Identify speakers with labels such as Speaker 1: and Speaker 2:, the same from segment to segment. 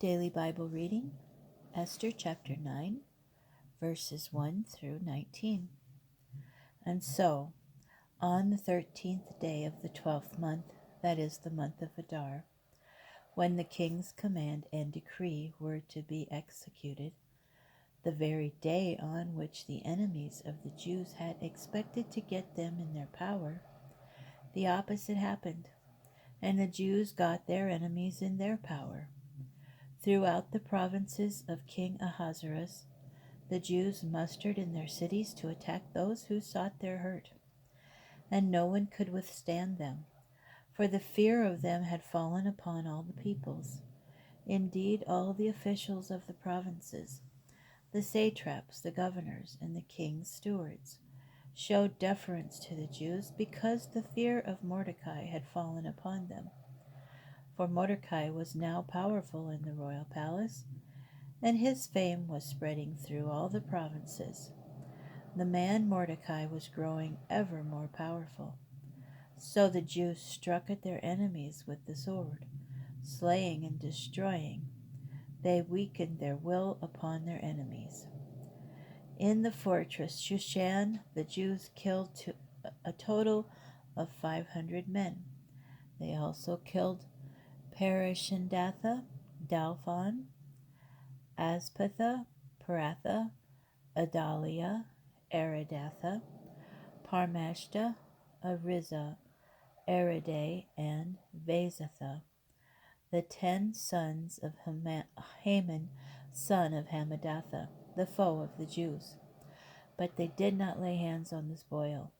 Speaker 1: Daily Bible reading, Esther chapter 9, verses 1 through 19. And so, on the 13th day of the 12th month, that is the month of Adar, when the king's command and decree were to be executed, the very day on which the enemies of the Jews had expected to get them in their power, the opposite happened, and the Jews got their enemies in their power. Throughout the provinces of King Ahasuerus, the Jews mustered in their cities to attack those who sought their hurt, and no one could withstand them, for the fear of them had fallen upon all the peoples. Indeed, all the officials of the provinces, the satraps, the governors, and the king's stewards, showed deference to the Jews because the fear of Mordecai had fallen upon them. For Mordecai was now powerful in the royal palace, and his fame was spreading through all the provinces. The man Mordecai was growing ever more powerful. So the Jews struck at their enemies with the sword, slaying and destroying. They weakened their will upon their enemies. In the fortress Shushan, the Jews killed a total of 500 men. They also killed Parishandatha, Dalphon, Aspatha, Paratha, Adalia, Aridatha, Parmashta, Arizah, Ariday, and Vazatha, the 10 sons of Haman, son of Hammedatha, the foe of the Jews. But they did not lay hands on the spoil.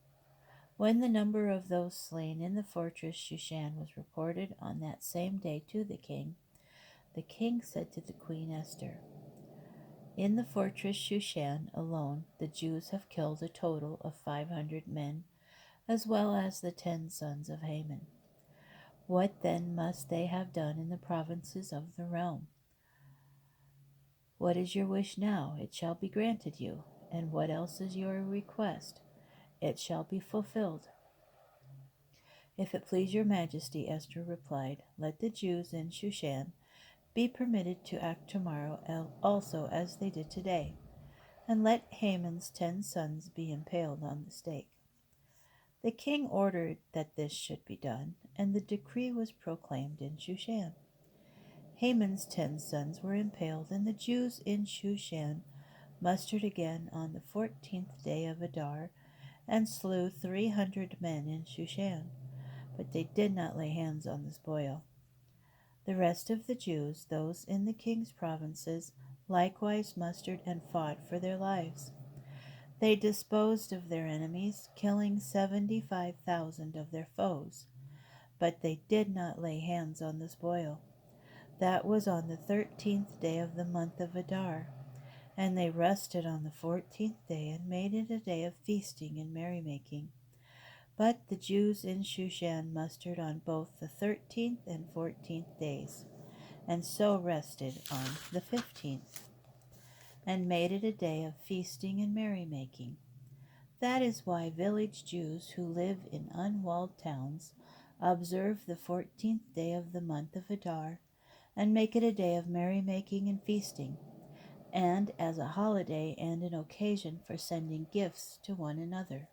Speaker 1: When the number of those slain in the fortress Shushan was reported on that same day to the king said to the queen Esther, "In the fortress Shushan alone the Jews have killed a total of 500 men, as well as the 10 sons of Haman. What then must they have done in the provinces of the realm? What is your wish now? It shall be granted you. And what else is your request? It shall be fulfilled." "If it please your majesty," Esther replied, "let the Jews in Shushan be permitted to act tomorrow also as they did today, and let Haman's 10 sons be impaled on the stake." The king ordered that this should be done, and the decree was proclaimed in Shushan. Haman's 10 sons were impaled, and the Jews in Shushan mustered again on the 14th day of Adar, and slew 300 men in Shushan, but they did not lay hands on the spoil. The rest of the Jews, those in the king's provinces, likewise mustered and fought for their lives. They disposed of their enemies, killing 75,000 of their foes, but they did not lay hands on the spoil. That was on the 13th day of the month of Adar, and they rested on the 14th day and made it a day of feasting and merrymaking. But the Jews in Shushan mustered on both the 13th and 14th days, and so rested on the 15th, and made it a day of feasting and merrymaking. That is why village Jews who live in unwalled towns observe the 14th day of the month of Adar, and make it a day of merrymaking and feasting, and as a holiday and an occasion for sending gifts to one another.